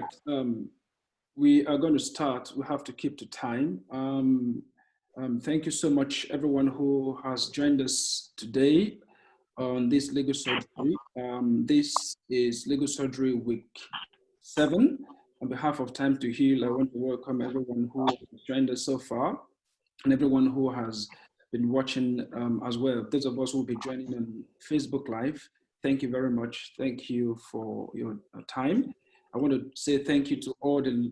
right. We are going to start. We have to keep to time. Thank you so much, everyone who has joined us today on this legal surgery. This is legal surgery week 7. On behalf of Time to Heal, I want to welcome everyone who has joined us so far and everyone who has been watching as well. Those of us who will be joining on Facebook Live, thank you very much. Thank you for your time. I want to say thank you to all the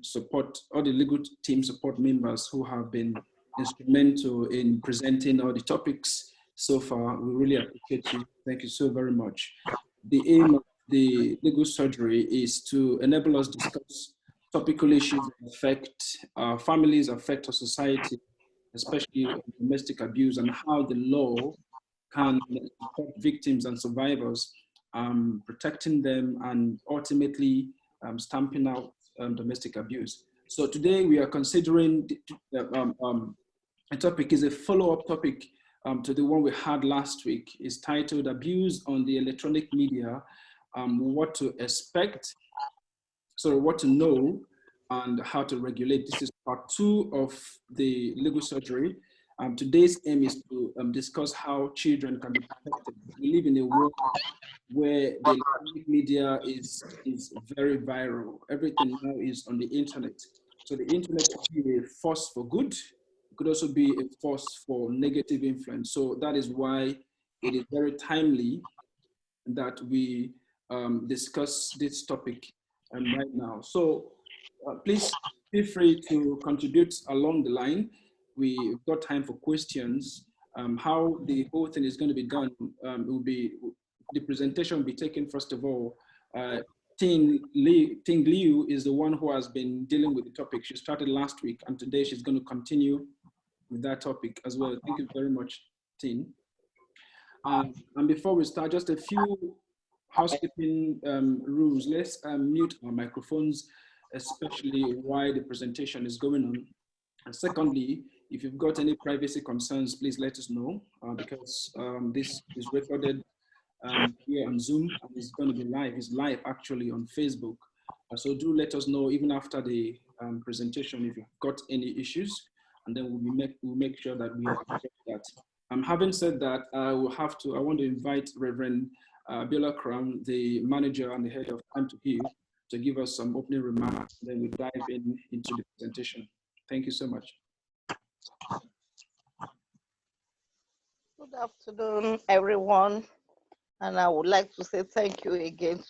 legal team support members who have been instrumental in presenting all the topics so far. We really appreciate you. Thank you so very much. The aim of the legal surgery is to enable us to discuss topical issues that affect our families, affect our society, especially domestic abuse, and how the law can support victims and survivors, protecting them, and ultimately stamping out domestic abuse. So today we are considering a topic is a follow-up topic to the one we had last week. It's titled Abuse on the Electronic Media, What to Expect, so what to know, and how to regulate. This is part 2 of the legal surgery. Today's aim is to discuss how children can be protected. We live in a world where the electronic media is very viral. Everything now is on the internet. So the internet can be a force for good. It could also be a force for negative influence. So that is why it is very timely that we discuss this topic right now. So please feel free to contribute along the line. We've got time for questions. How the whole thing is going to be done the presentation will be taken first of all. Ting Liu is the one who has been dealing with the topic. She started last week, and today she's going to continue with that topic as well. Thank you very much, Ting. And before we start, just a few housekeeping rules. Let's mute our microphones, especially while the presentation is going on. And secondly, if you've got any privacy concerns, please let us know, because this is recorded here on Zoom, and it's going to be live. It's live actually on Facebook. So do let us know even after the presentation if you've got any issues, and then we'll make sure that we address that. Having said that, I want to invite Reverend Biola Kram, the manager and the head of Time to Heal, to give us some opening remarks. Then we dive into the presentation. Thank you so much. Good afternoon, everyone. And I would like to say thank you again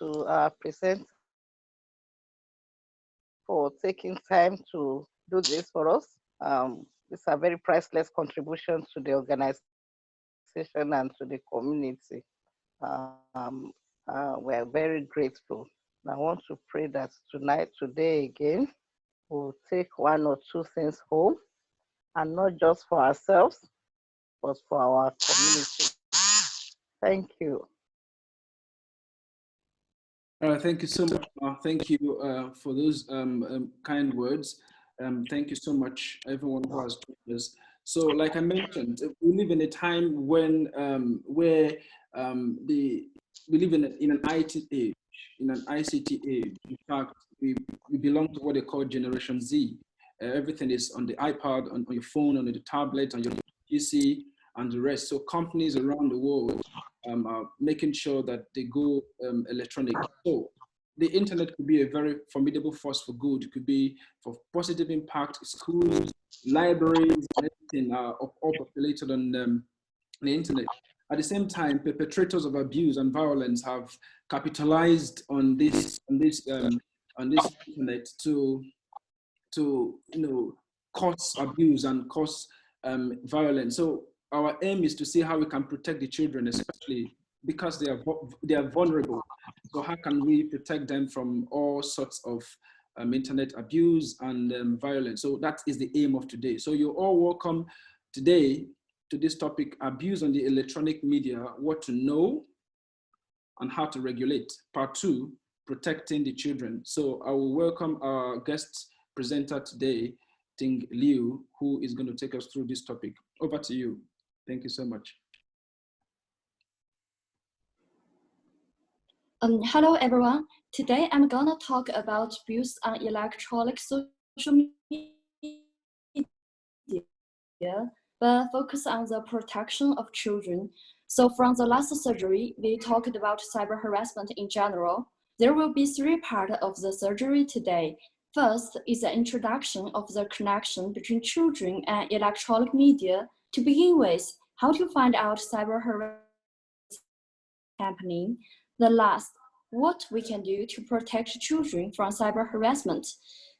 to our presenter for taking time to do this for us. It's a very priceless contribution to the organization and to the community. We're very grateful. I want to pray that today again, we'll take 1 or 2 things home, and not just for ourselves, but for our community. Thank you. Thank you so much. Thank you for those kind words. Thank you so much, everyone who has joined us. So, like I mentioned, we live in a time when we live in an IT age, in an ICT age. In fact, we belong to what they call Generation Z. Everything is on the iPad, on your phone, on the tablet, on your PC, and the rest. So companies around the world are making sure that they go electronic. So the internet could be a very formidable force for good. It could be for positive impact. Schools, libraries, everything are all populated on the internet. At the same time, perpetrators of abuse and violence have capitalized on this internet to cause abuse and cause violence. So our aim is to see how we can protect the children, especially because they are vulnerable. So how can we protect them from all sorts of internet abuse and violence? So that is the aim of today. So you're all welcome today to this topic, abuse on the electronic media, what to know and how to regulate. Part 2, protecting the children. So I will welcome our guest presenter today, Ting Liu, who is going to take us through this topic. Over to you. Thank you so much. Hello everyone. Today I'm gonna talk about abuse on electronic social media, but focus on the protection of children. So from the last surgery, we talked about cyber harassment in general. There will be three parts of the surgery today. First is the introduction of the connection between children and electronic media. To begin with, how to find out cyber harassment happening. The last, what we can do to protect children from cyber harassment.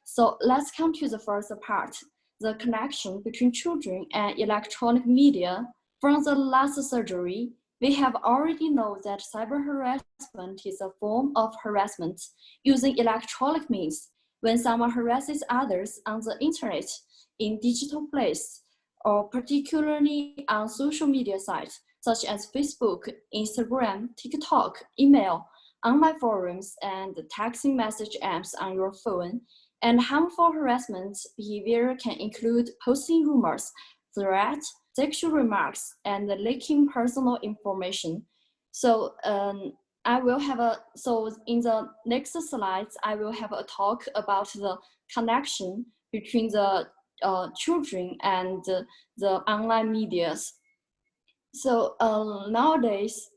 So let's come to the first part, the connection between children and electronic media. From the last surgery, we have already known that cyber harassment is a form of harassment using electronic means. When someone harasses others on the internet, in digital place, or particularly on social media sites, such as Facebook, Instagram, TikTok, email, online forums, and texting message apps on your phone. And harmful harassment behavior can include posting rumors, threats, sexual remarks, and leaking personal information. So in the next slides, I will have a talk about the connection between the children and the online medias. So nowadays,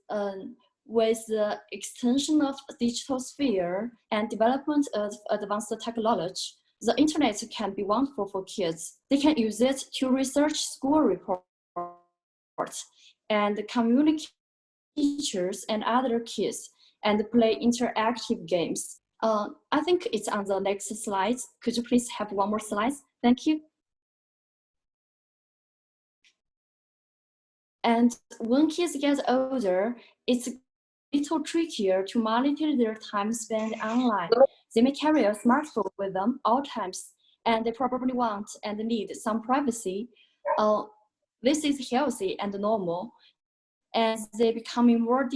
with the extension of digital sphere and development of advanced technology, the internet can be wonderful for kids. They can use it to research school reports and communicate with teachers and other kids and play interactive games. I think it's on the next slide. Could you please have one more slide? Thank you. And when kids get older, it's a little trickier to monitor their time spent online. They may carry a smartphone with them all times, and they probably want and need some privacy. This is healthy and normal, as they becoming more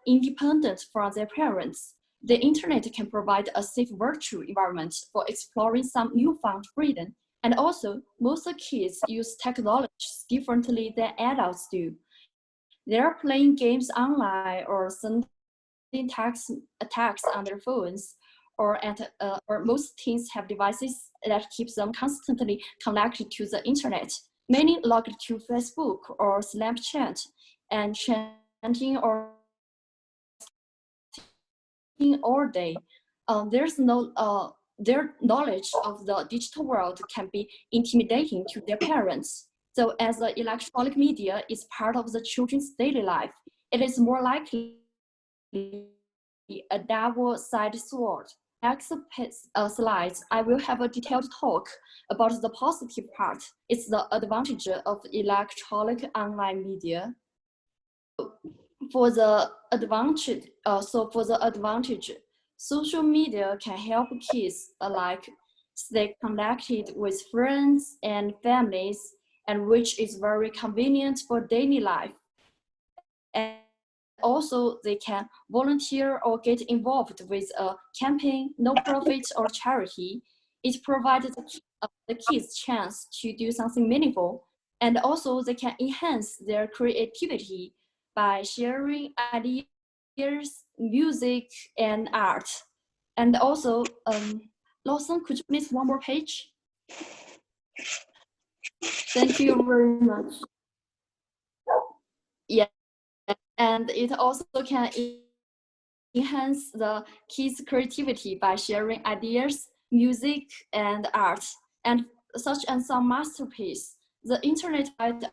independent from their parents. The internet can provide a safe virtual environment for exploring some newfound freedom. And also, most kids use technology differently than adults do. They're playing games online or sending attacks on their phones, or most teens have devices that keep them constantly connected to the internet. Many log to Facebook or Snapchat and chatting or all day. Their knowledge of the digital world can be intimidating to their parents. So as the electronic media is part of the children's daily life, it is more likely a double-sided sword. Next slides, I will have a detailed talk about the positive part. It's the advantage of electronic online media. For the advantage, social media can help kids alike stay connected with friends and families, and which is very convenient for daily life. And also, they can volunteer or get involved with a campaign, no-profit, or charity. It provides the kids chance to do something meaningful, and also they can enhance their creativity by sharing ideas, music, and art. And also, Lawson, could you please one more page? Thank you very much. Yeah, and it also can enhance the kids' creativity by sharing ideas, music, and art, and such as some masterpiece. The internet provides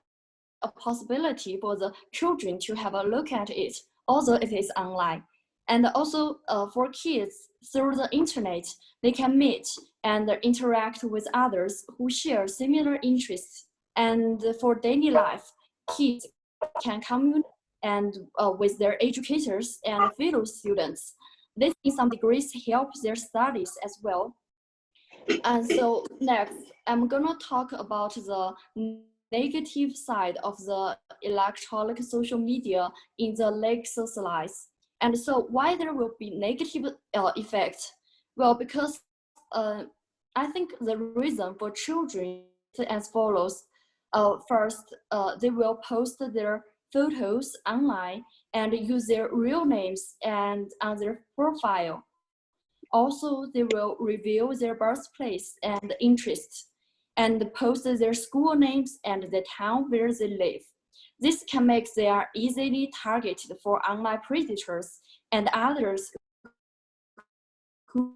a possibility for the children to have a look at it, although it is online. And also for kids, through the internet, they can meet and interact with others who share similar interests. And for daily life, kids can communicate and with their educators and fellow students. This in some degrees helps their studies as well. And so next, I'm gonna talk about the negative side of the electronic social media in the next slides. And so why there will be negative effects? Well, because I think the reason for children as follows. First, they will post their photos online and use their real names and on their profile. Also, they will reveal their birthplace and interests and post their school names and the town where they live. This can make them easily targeted for online predators and others who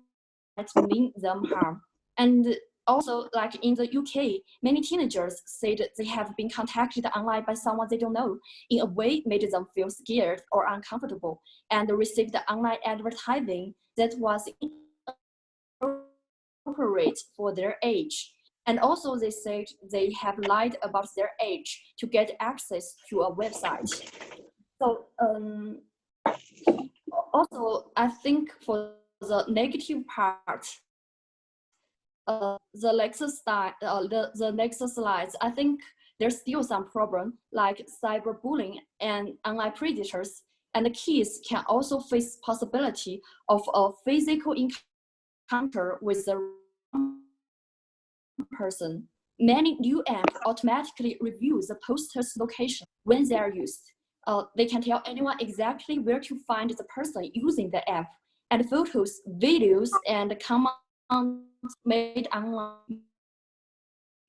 might mean them harm. And also, like in the UK, many teenagers said they have been contacted online by someone they don't know in a way made them feel scared or uncomfortable and received online advertising that was inappropriate for their age. And also they said they have lied about their age to get access to a website. So also, I think for the negative part, the next slides, I think there's still some problem like cyberbullying and online predators, and the kids can also face possibility of a physical encounter with the wrong person. Many new apps automatically review the poster's location when they are used. They can tell anyone exactly where to find the person using the app, and photos, videos, and comments made online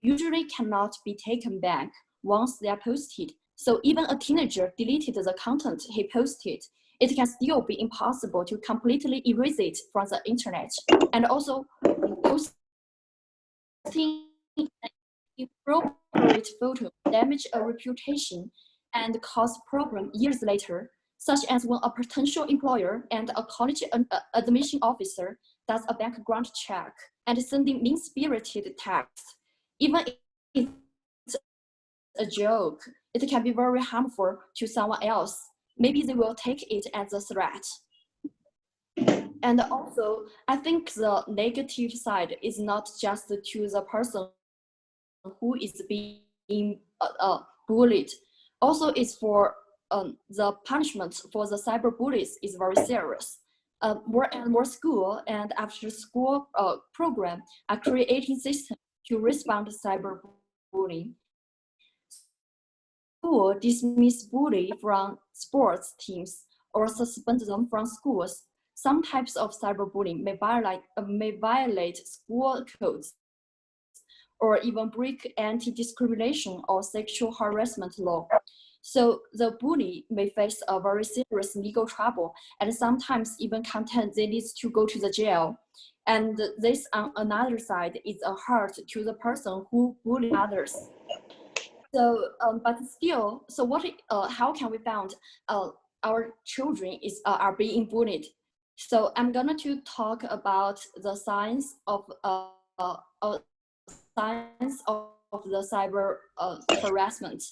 usually cannot be taken back once they are posted. So even a teenager deleted the content he posted, it can still be impossible to completely erase it from the internet. And also, posting inappropriate photo damage a reputation and cause problem years later, such as when a potential employer and a college admission officer does a background check and sending mean-spirited text. Even if it's a joke, it can be very harmful to someone else. Maybe they will take it as a threat. And also, I think the negative side is not just to the person who is being bullied. Also, it's for the punishment for the cyberbullies is very serious. More and more school and after school program are creating systems to respond to cyberbullying. School dismiss bully from sports teams or suspend them from schools. Some types of cyberbullying may violate school codes or even break anti-discrimination or sexual harassment law. So the bully may face a very serious legal trouble and sometimes even content they need to go to the jail. And this on another side is a hurt to the person who bullied others. So, but still, so how can we find our children are being bullied? So I'm going to talk about the science of the cyber harassment.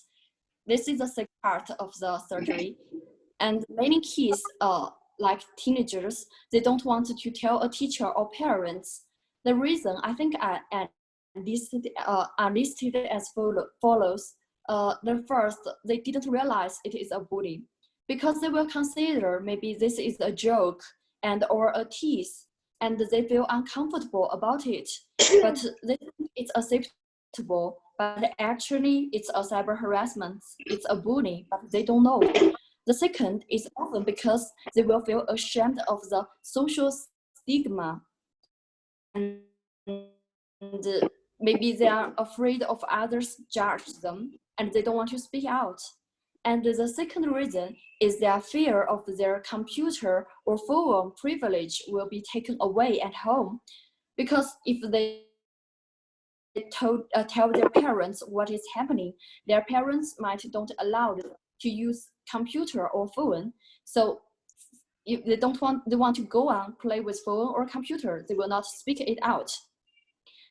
This is the second part of the surgery. And many kids, like teenagers, they don't want to tell a teacher or parents. The reason I think are listed as follows. The first, they didn't realize it is a bully because they will consider maybe this is a joke and or a tease, and they feel uncomfortable about it, but they think it's acceptable, but actually it's a cyber harassment, it's a bullying, but they don't know. The second is often because they will feel ashamed of the social stigma, and maybe they are afraid of others judge them and they don't want to speak out. And the second reason is their fear of their computer or phone privilege will be taken away at home, because if they tell their parents what is happening, their parents might don't allow them to use computer or phone. So if they want to go on play with phone or computer, they will not speak it out.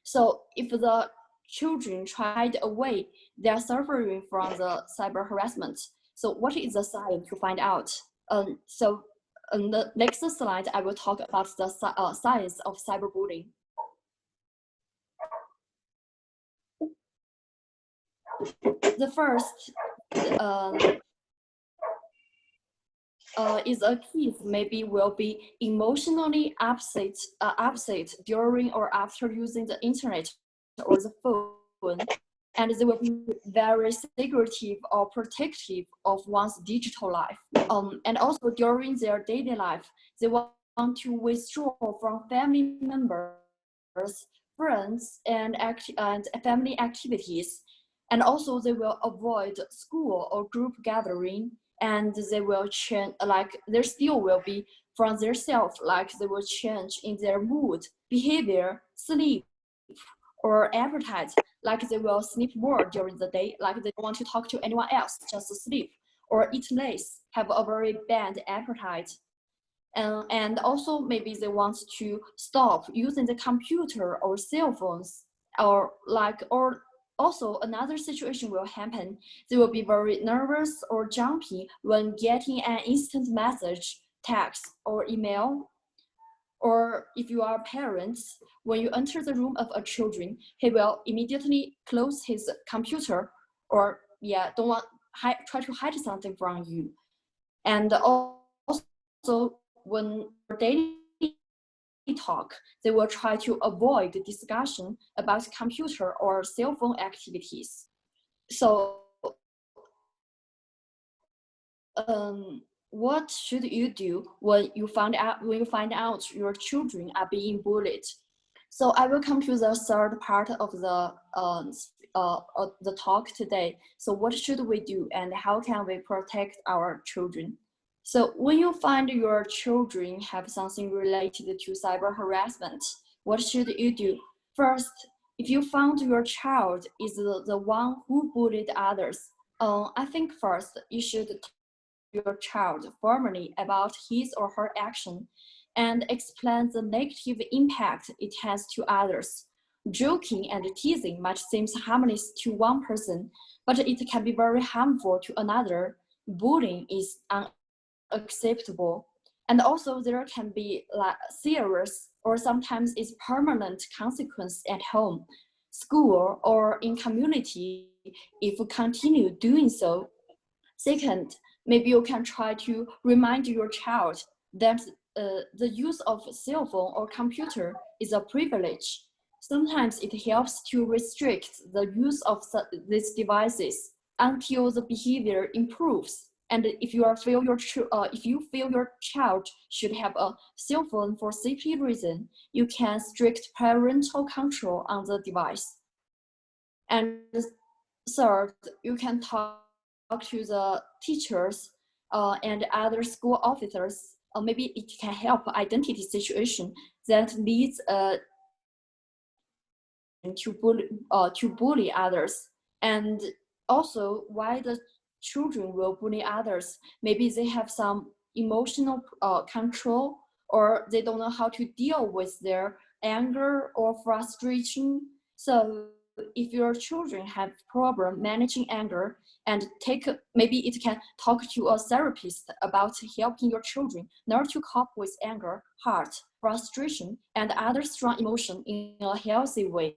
So if the children tried away, they are suffering from the cyber harassment. So what is the sign to find out? So on the next slide, I will talk about the science of cyberbullying. The first is a kid maybe will be emotionally upset during or after using the internet or the phone. and they will be very secretive or protective of one's digital life. And also during their daily life, they want to withdraw from family members, friends, and family activities. And also they will avoid school or group gathering, and they will change, like there still will be from their self, like they will change in their mood, behavior, sleep, or appetite, like they will sleep more during the day, like they don't want to talk to anyone else, just sleep, or eat less, have a very bad appetite. And also maybe they want to stop using the computer or cell phones, or also another situation will happen. They will be very nervous or jumpy when getting an instant message, text, or email. Or if you are parents, when you enter the room of a children, he will immediately close his computer, or try to hide something from you. And also when daily talk, they will try to avoid discussion about computer or cell phone activities. So what should you do when you find out your children are being bullied? So I will come to the third part of the talk today. So what should we do, and how can we protect our children? So when you find your children have something related to cyber harassment, what should you do? First, if you found your child is the one who bullied others, I think first you should talk to your child formally about his or her action and explain the negative impact it has to others. Joking and teasing might seem harmless to one person, but it can be very harmful to another. Bullying is unacceptable. And also there can be like serious or sometimes it's permanent consequence at home, school, or in community if you continue doing so. Second, maybe you can try to remind your child that the use of cell phone or computer is a privilege. Sometimes it helps to restrict the use of these devices until the behavior improves. And if you feel your child should have a cell phone for safety reason, you can strict parental control on the device. And third, you can talk to the teachers and other school officers. Maybe it can help identity situation that leads to bully others. And also why the children will bully others. Maybe they have some emotional control, or they don't know how to deal with their anger or frustration. So if your children have problem managing anger, and maybe it can talk to a therapist about helping your children learn to cope with anger, hurt, frustration, and other strong emotion in a healthy way.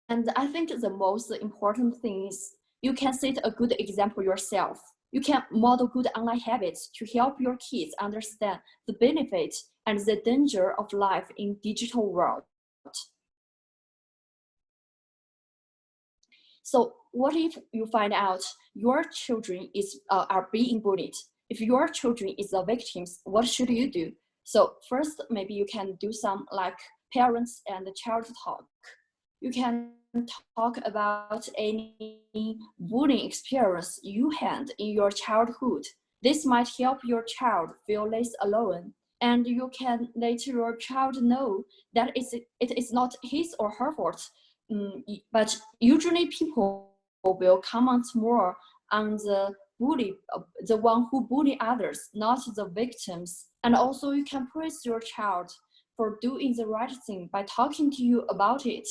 And I think the most important thing is you can set a good example yourself. You can model good online habits to help your kids understand the benefit and the danger of life in digital world. So what if you find out your children are being bullied? If your children is the victims, what should you do? So first, maybe you can do some like parents and child talk. You can talk about any bullying experience you had in your childhood. This might help your child feel less alone. And you can let your child know that it is not his or her fault. But usually people will comment more on the one who bully others, not the victims. And also you can praise your child for doing the right thing by talking to you about it.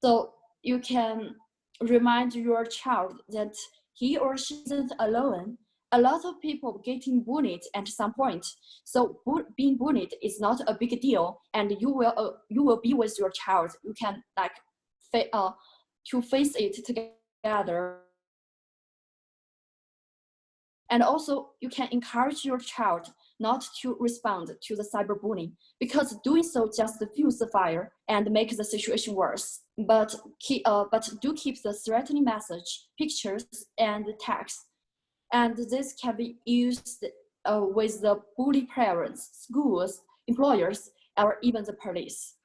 So you can remind your child that he or she isn't alone. A lot of people getting bullied at some point. So being bullied is not a big deal, and you will be with your child. You can like to face it together. And also you can encourage your child not to respond to the cyberbullying, because doing so just fuels the fire and makes the situation worse. But do keep the threatening message, pictures, and text. And this can be used with the bully parents, schools, employers, or even the police.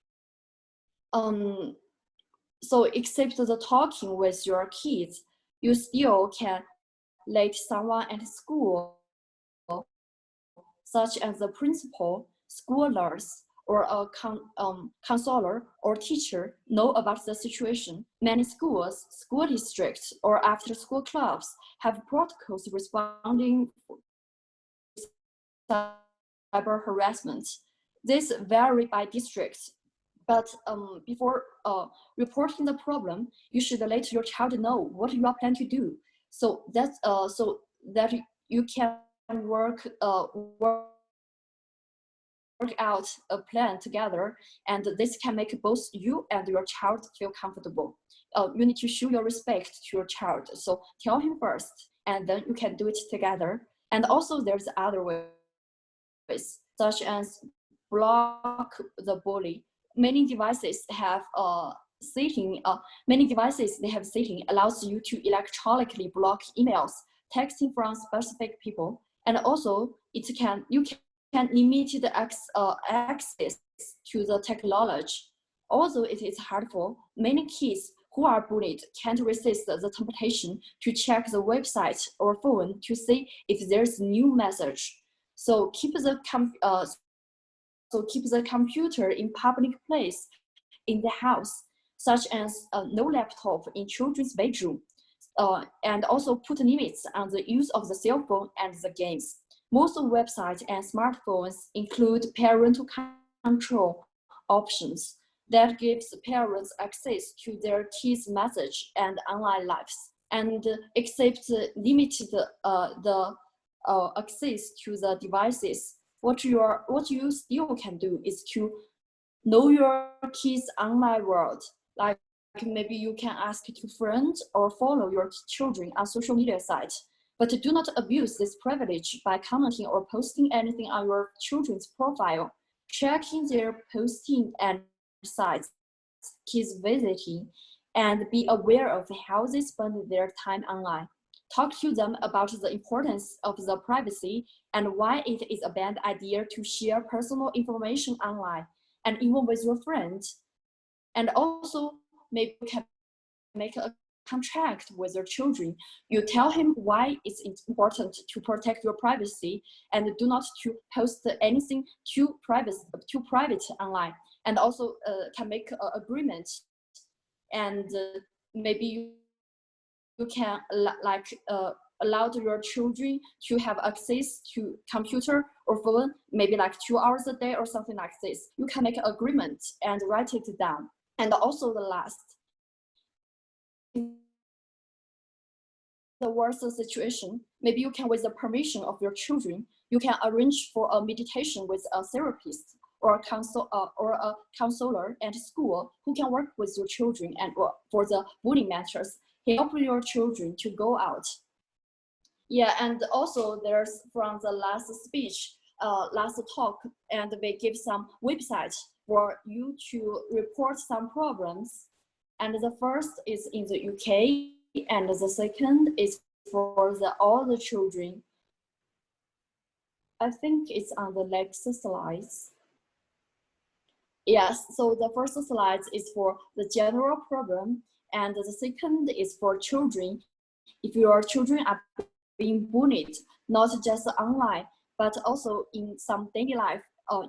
So except the talking with your kids, you still can let someone at school, such as the principal, school nurse, or a counselor or teacher, know about the situation. Many schools, school districts, or after-school clubs have protocols responding to cyber harassment. This vary by district, but before reporting the problem, you should let your child know what you are planning to do, so that you can work out a plan together, and this can make both you and your child feel comfortable. You need to show your respect to your child, so tell him first, and then you can do it together. And also there's other ways, such as block the bully. Many devices have setting allows you to electronically block emails, texting from specific people, and also you can limit the access to the technology. Although it is harmful, many kids who are bullied can't resist the temptation to check the website or phone to see if there's new message. So keep the computer in public place in the house, such as no laptop in children's bedroom, and also put limits on the use of the cell phone and the games. Most websites and smartphones include parental control options that gives parents access to their kids' message and online lives, and except limited the access to the devices. What you still can do is to know your kids' online world. Like maybe you can ask to friend or follow your children on social media sites, but do not abuse this privilege by commenting or posting anything on your children's profile, checking their posting and sites kids visiting, and be aware of how they spend their time online. Talk to them about the importance of the privacy and why it is a bad idea to share personal information online, and even with your friends. And also, maybe you can make a contract with your children. You tell him why it's important to protect your privacy and do not to post anything too private online. And also can make an agreement, and maybe you can allow your children to have access to computer or phone, maybe like 2 hours a day or something like this. You can make an agreement and write it down. And also the last, the worst situation, maybe you can, with the permission of your children, you can arrange for a meditation with a therapist or a counselor at school who can work with your children and for the bullying matters, help your children to go out. Yeah, and also there's from the last speech, last talk, and we give some websites for you to report some problems. And the first is in the UK, and the second is for all the children. I think it's on the next slides. Yes, so the first slide is for the general problem, and the second is for children. If your children are being bullied, not just online, but also in some daily life,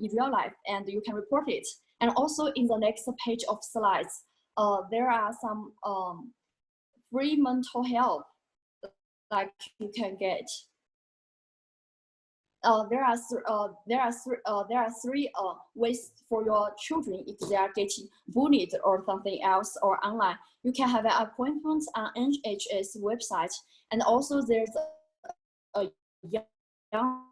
in real life, and you can report it. And also in the next page of slides, there are some free mental health like you can get. There are three ways for your children if they are getting bullied or something else or online. You can have an appointment on NHS website, and also there's a Young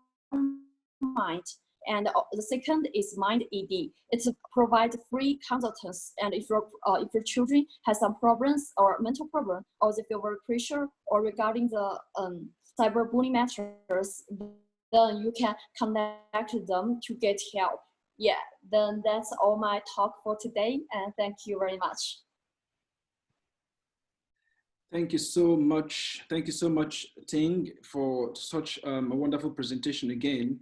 Mind, and the second is Mind ED. It provides free consultants, and if your children has some problems or mental problem, or they feel very pressure or regarding the cyberbullying matters, then you can connect them to get help. Yeah, then that's all my talk for today, and thank you very much. Thank you so much. Thank you so much, Ting, for such a wonderful presentation again.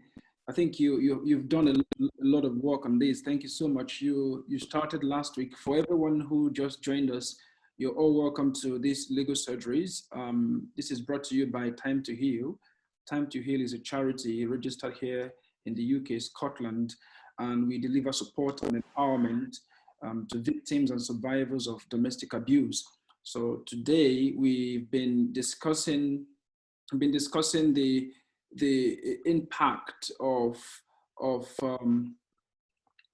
I think you've done a lot of work on this. Thank you so much. You started last week. For everyone who just joined us, you're all welcome to this Legal Surgeries. This is brought to you by Time to Heal. Time to Heal is a charity registered here in the UK, Scotland, and we deliver support and empowerment to victims and survivors of domestic abuse. So today we've been discussing the impact of the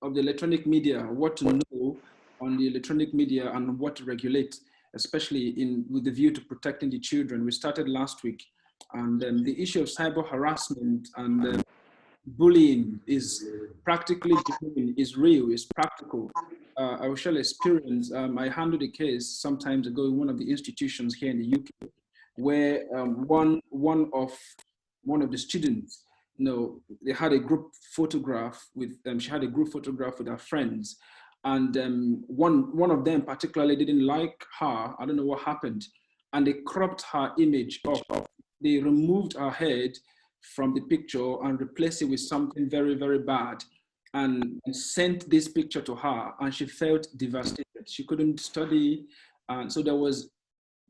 electronic media, what to know on the electronic media and what to regulate, especially with the view to protecting the children. We started last week, and the issue of cyber harassment and bullying is practically is real, is practical. I will share experience. I handled a case some time ago in one of the institutions here in the UK, where one of the students, they had a group photograph with she had a group photograph with her friends, and one of them particularly didn't like her. I don't know what happened, and they cropped her image up. They removed her head from the picture and replaced it with something very, very bad, and sent this picture to her, and she felt devastated. She couldn't study, and so there was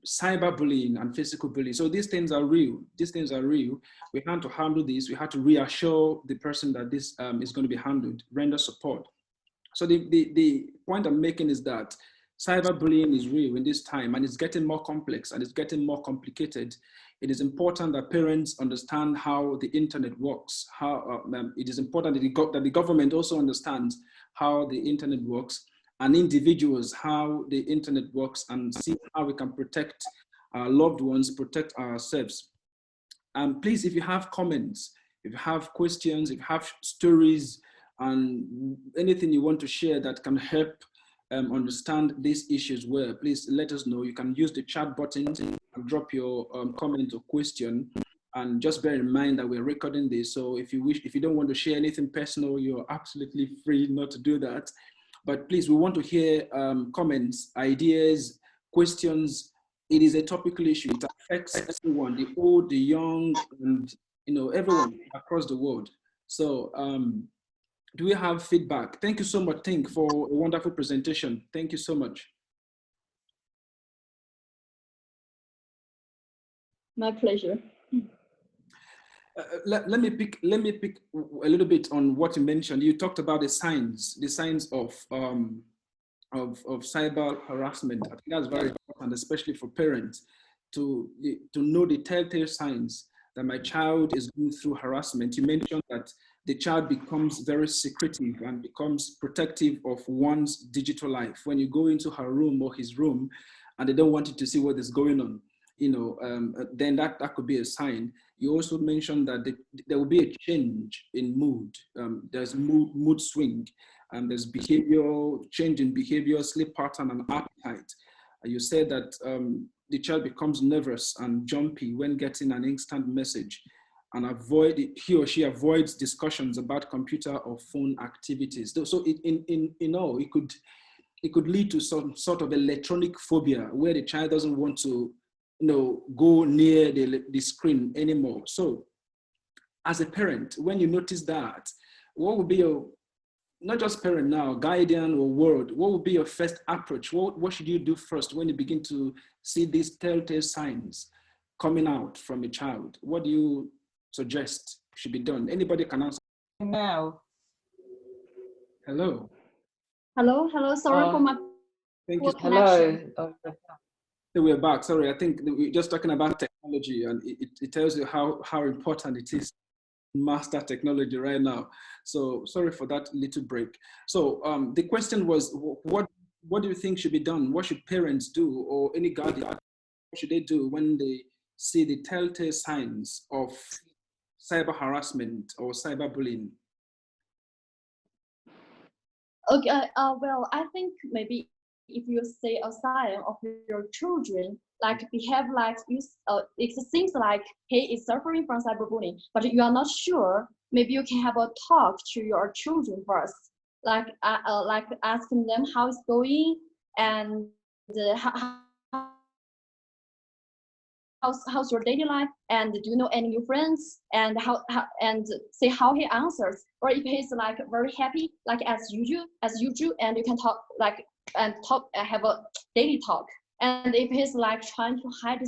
cyberbullying and physical bullying. So these things are real. These things are real. We had to handle this. We had to reassure the person that this is going to be handled, render support. So the point I'm making is that cyberbullying is real in this time, and it's getting more complex and it's getting more complicated. It is important that parents understand how the internet works. It is important that the government also understands how the internet works, and individuals how the internet works, and see how we can protect our loved ones, protect ourselves. Please, if you have comments, if you have questions, if you have stories, and anything you want to share that can help understand these issues well, please let us know. You can use the chat button and drop your comment or question. And just bear in mind that we're recording this. So if you don't want to share anything personal, you're absolutely free not to do that. But please, we want to hear comments, ideas, questions. It is a topical issue. It affects everyone, the old, the young, and everyone across the world. So do we have feedback? Thank you so much, Tink, for a wonderful presentation. Thank you so much. My pleasure. Let me pick a little bit on what you mentioned. You talked about the signs of cyber harassment. I think that's very important, especially for parents, to know the telltale signs that my child is going through harassment. You mentioned that the child becomes very secretive and becomes protective of one's digital life. When you go into her room or his room and they don't want you to see what is going on, then that could be a sign. You also mentioned that there will be a change in mood. There's mood swing, and there's change in behavior, sleep pattern, and appetite. You said that the child becomes nervous and jumpy when getting an instant message, and he or she avoids discussions about computer or phone activities. So it could lead to some sort of electronic phobia, where the child doesn't want to go near the screen anymore. So as a parent, when you notice that, what would be your, not just parent now, guardian or world, what would be your first approach? What should you do first when you begin to see these telltale signs coming out from a child? What do you suggest should be done? Anybody can answer. Now. Hello. Sorry for my poor connection. Hello. We're back. Sorry, I think we're just talking about technology, and it tells you how important it is to master technology right now. So sorry for that little break. So the question was, what do you think should be done? What should parents do, or any guardian, what should they do when they see the telltale signs of cyber harassment or cyberbullying? Okay, well, I think maybe if you see a sign of your children like behave like you, it seems like he is suffering from cyberbullying, but you are not sure, maybe you can have a talk to your children first, like asking them how it's going and how's your daily life, and do you know any new friends, and how and see how he answers, or if he's like very happy like as usual, and you can talk like and talk have a daily talk, and if he's like trying to hide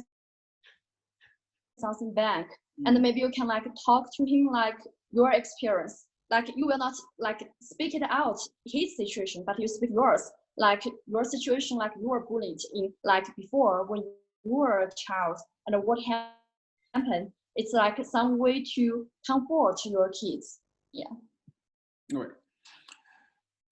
something back, and maybe you can like talk to him like your experience, like you will not like speak it out his situation, but you speak yours, like your situation, like you were bullied in like before when you were a child, and what happened. It's like some way to comfort your kids. Yeah. All right.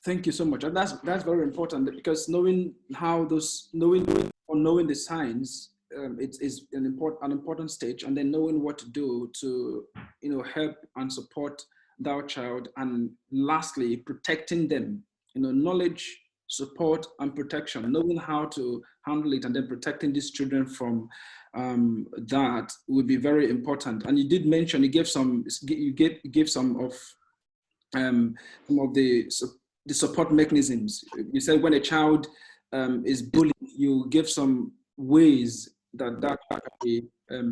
Thank you so much. And that's very important, because knowing how those knowing the signs, it is an important stage, and then knowing what to do to help and support that child, and lastly protecting them. Knowledge, support, and protection. Knowing how to handle it, and then protecting these children from that would be very important. And you did mention, you gave some of the support mechanisms. You said when a child is bullied, you give some ways that can be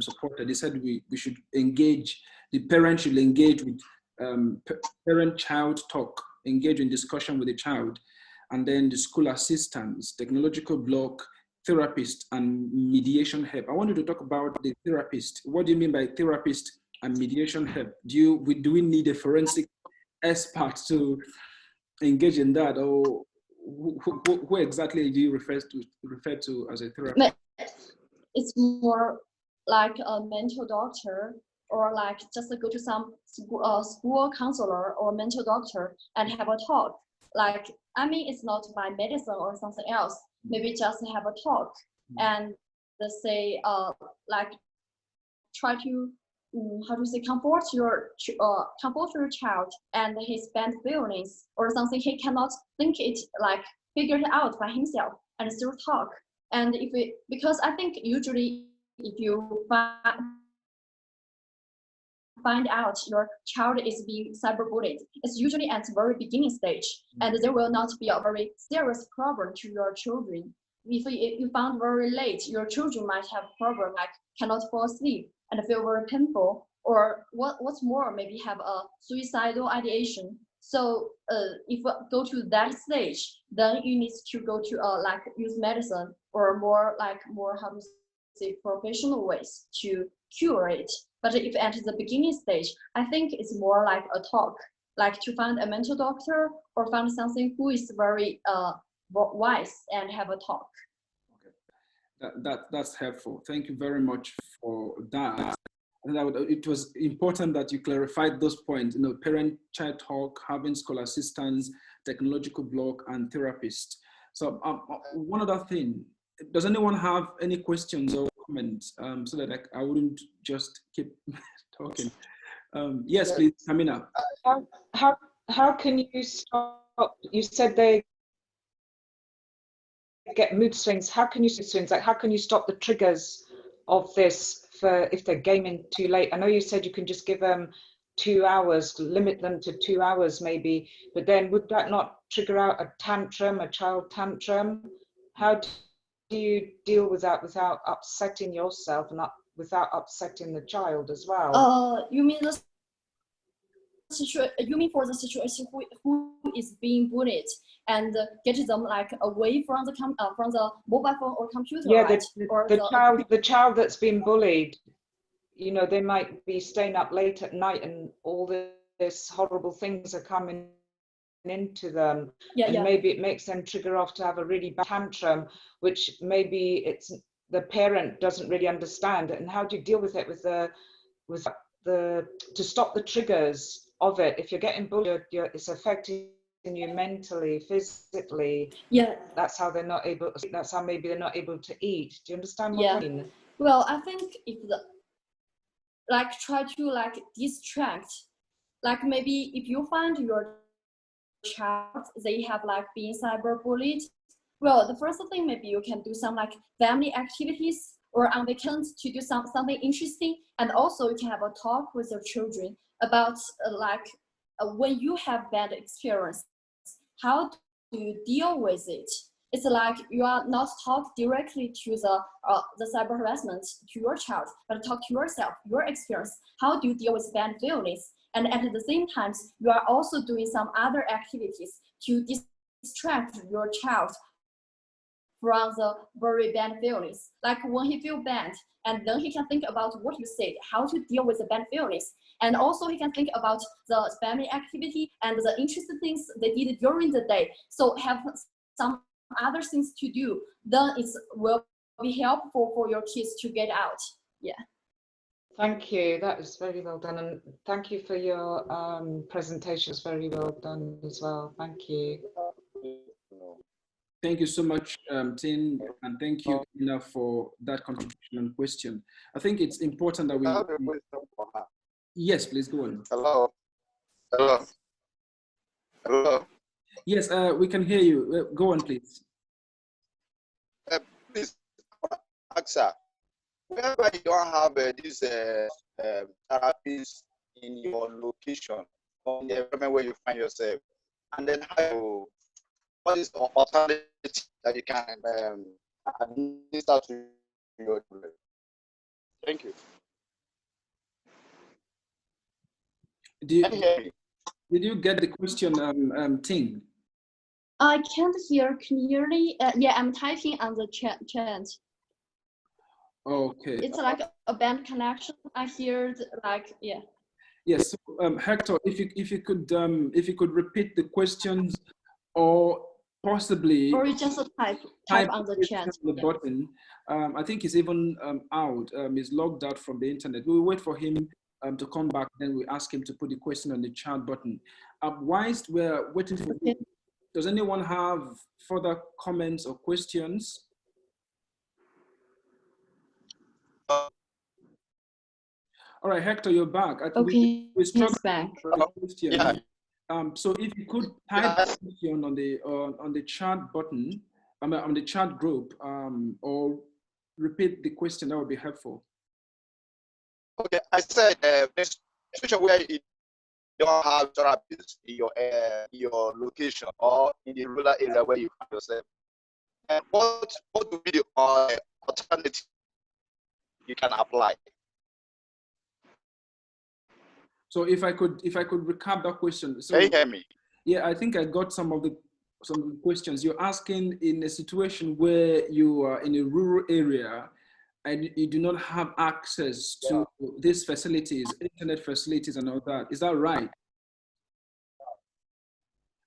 supported. You said we should engage, the parent should engage with parent-child talk, engage in discussion with the child, and then the school assistants, technological block, therapist, and mediation help. I wanted to talk about the therapist. What do you mean by therapist and mediation help? Do we need a forensic expert to engage in that, or who exactly do you refer to as a therapist? It's more like a mental doctor, or like just go to some school counselor or mental doctor and have a talk. Like, I mean, it's not by medicine or something else. Maybe just have a talk and say like try to how to say comfort your child and his bad feelings or something he cannot think it like figure it out by himself, and still talk. And if it, because I think usually if you find out your child is being cyberbullied, it's usually at the very beginning stage, and there will not be a very serious problem to your children. If you found very late, your children might have problem like cannot fall asleep and feel very painful, or what's more, maybe have a suicidal ideation. So if you go to that stage, then you need to go to like use medicine or more how to say professional ways to cure it. But if at the beginning stage, I think it's more like a talk, like to find a mental doctor or find something who is very wise and have a talk. Okay. That's helpful. Thank you very much for that. And it was important that you clarified those points, parent-child talk, having school assistants, technological block, and therapist. So one other thing, does anyone have any questions or comments so that I wouldn't just keep talking? Yes, please, Kamina. How can you stop? You said they get mood swings. How can you swings? Like, how can you stop the triggers of this for if they're gaming too late? I know you said you can just give them 2 hours, limit them to 2 hours maybe, but then would that not trigger out a tantrum, a child tantrum? How do you deal with that without upsetting yourself and without upsetting the child as well? You mean for the situation who is being bullied and get them like away from the mobile phone or computer? Yeah, right? the child that's been bullied, they might be staying up late at night and all this horrible things are coming into them, maybe it makes them trigger off to have a really bad tantrum, which maybe it's the parent doesn't really understand. And how do you deal with it to stop the triggers of it? If you're getting bullied, it's affecting you mentally, physically. Yeah, that's how they're not able. That's how maybe they're not able to eat. Do you understand what I mean? Well, I think if try to distract, like maybe if you find your child they have been cyberbullied, Well, the first thing, maybe you can do some like family activities or on weekends to do something interesting. And also you can have a talk with your children about when you have bad experience, how do you deal with it? It's like you are not talk directly to the cyber harassment to your child, but talk to yourself, your experience. How do you deal with bad feelings? And at the same time, you are also doing some other activities to distract your child from the very bad feelings. Like when he feel bad, and then he can think about what you said, how to deal with the bad feelings. And also he can think about the family activity and the interesting things they did during the day. So have some other things to do, then it will be helpful for your kids to get out. Yeah. Thank you. That is very well done. And thank you for your presentation. It's very well done as well. Thank you. Thank you so much, Tin, and thank you, Tina, for that contribution and question. I think it's important that we... I have a question for her. Yes, please go on. Hello? Hello? Hello? Yes, we can hear you. Go on, please. Please, ask her. Whenever you don't have these therapies in your location or in the environment where you find yourself, and then what is the alternative that you can administer to your children? Thank you. Can you hear me? Did you get the question, Ting? I can't hear clearly. Yeah, I'm typing on the chat. Okay. It's like a bad connection. I hear like, yeah. Yes, so, Hector, if you could repeat the questions, or possibly, or you just type on the chat. On the button. I think he's even out. He's logged out from the internet. We'll wait for him to come back. Then we ask him to put the question on the chat button. Whilst we're waiting for him, does anyone have further comments or questions? All right, Hector, you're back. Okay, we he's back. Yeah. So if you could type the question on the chat button, on the chat group, or repeat the question, that would be helpful. Okay, I said situation where you don't have therapists in your location or in the rural area where you find yourself. And what would be the alternative you can apply? So if I could recap that question. So, can you hear me? Yeah, I think I got some of the questions. You're asking, in a situation where you are in a rural area and you do not have access to these facilities, internet facilities and all that. Is that right?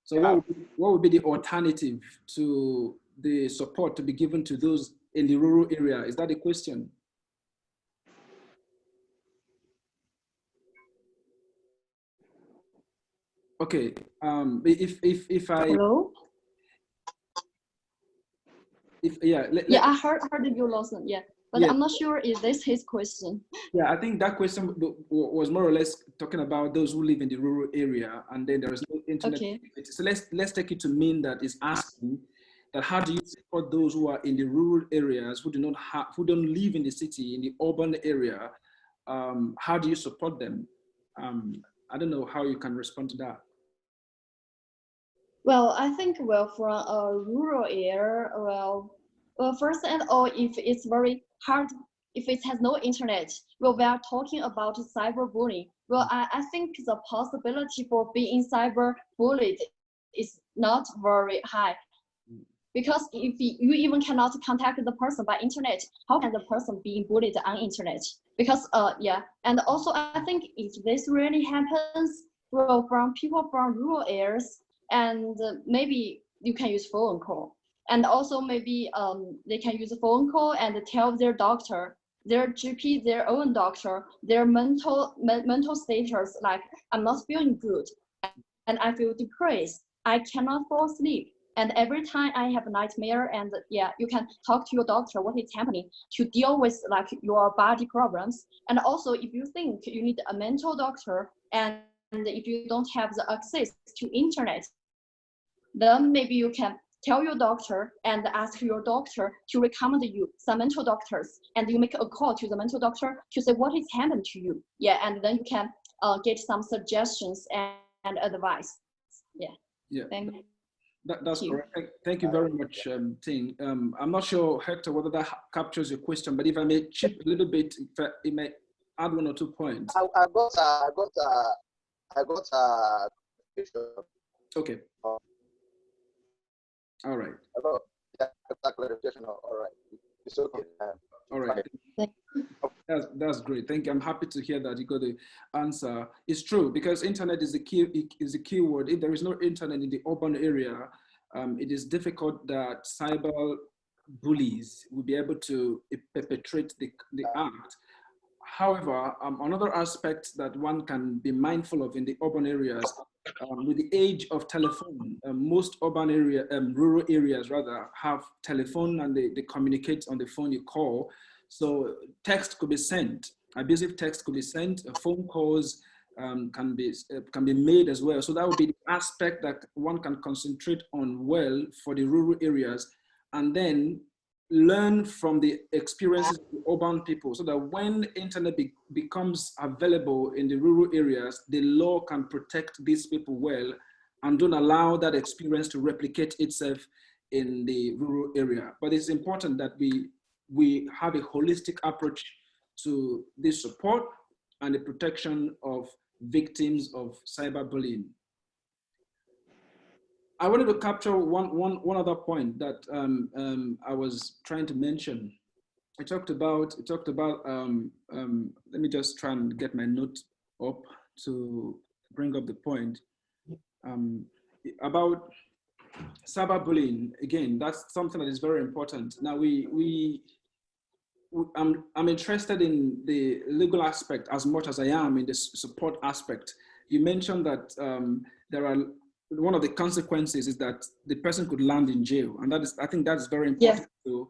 So what would be the alternative to the support to be given to those in the rural area? Is that the question? Okay, if I... Hello? Yeah, I heard you, Lawson, yeah. But yeah. I'm not sure if this is his question. Yeah, I think that question was more or less talking about those who live in the rural area and then there is no internet. Okay. So let's take it to mean that it's asking that how do you support those who are in the rural areas who don't live in the city, in the urban area? How do you support them? I don't know how you can respond to that. Well, I think, from a rural area, first and all, if it's very hard, if it has no internet, we are talking about cyberbullying. Well, I think the possibility for being cyberbullied is not very high. Because if you even cannot contact the person by internet, how can the person be bullied on internet? Because, and also I think if this really happens, from people from rural areas, and maybe you can use phone call. And also maybe they can use a phone call and tell their doctor, their GP, their own doctor, their mental status, like, I'm not feeling good and I feel depressed. I cannot fall asleep. And every time I have a nightmare, and you can talk to your doctor what is happening to deal with like your body problems. And also if you think you need a mental doctor and if you don't have the access to internet, then maybe you can tell your doctor and ask your doctor to recommend you some mental doctors, and you make a call to the mental doctor to say what is happened to you. Yeah, and then you can get some suggestions and advice. Yeah. Yeah. Thank you. That's correct. Thank you very much, Ting. I'm not sure, Hector, whether that captures your question, but if I may chip a little bit, it may add 1 or 2 points. I got a question. Okay. All right. Hello. Yeah, clarification. All right. It's okay. All right. That's great. Thank you. I'm happy to hear that you got the answer. It's true, because internet is the key word. If there is no internet in the urban area, it is difficult that cyber bullies will be able to perpetrate the act. However, another aspect that one can be mindful of in the urban areas, with the age of telephone, most rural areas rather, have telephone, and they communicate on the phone you call. So text could be sent, abusive text could be sent, phone calls can be made as well. So that would be the aspect that one can concentrate on well for the rural areas, and then learn from the experiences of the urban people, so that when internet becomes available in the rural areas, the law can protect these people well and don't allow that experience to replicate itself in the rural area. But it's important that we have a holistic approach to this support and the protection of victims of cyberbullying. I wanted to capture one other point that I was trying to mention. I talked about let me just try and get my note up to bring up the point about cyberbullying. Again, that's something that is very important. Now I'm interested in the legal aspect as much as I am in the support aspect. You mentioned that one of the consequences is that the person could land in jail, and I think that's very important to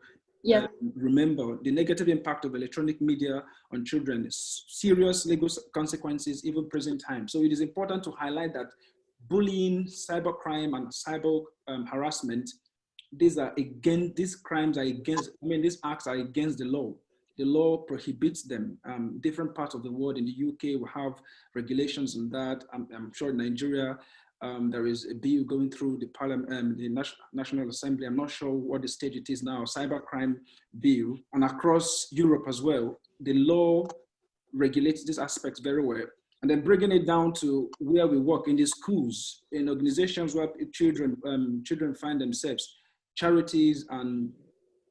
remember. The negative impact of electronic media on children is serious legal consequences, even prison time. So it is important to highlight that bullying, cybercrime, and cyber harassment, these crimes are against, these acts are against the law. The law prohibits them. Different parts of the world, in the UK, we have regulations on that. I'm sure in Nigeria, there is a bill going through the Parliament, the National Assembly. I'm not sure what the stage it is now, cybercrime bill. And across Europe as well, the law regulates these aspects very well. And then bringing it down to where we work, in the schools, in organizations where children find themselves, charities and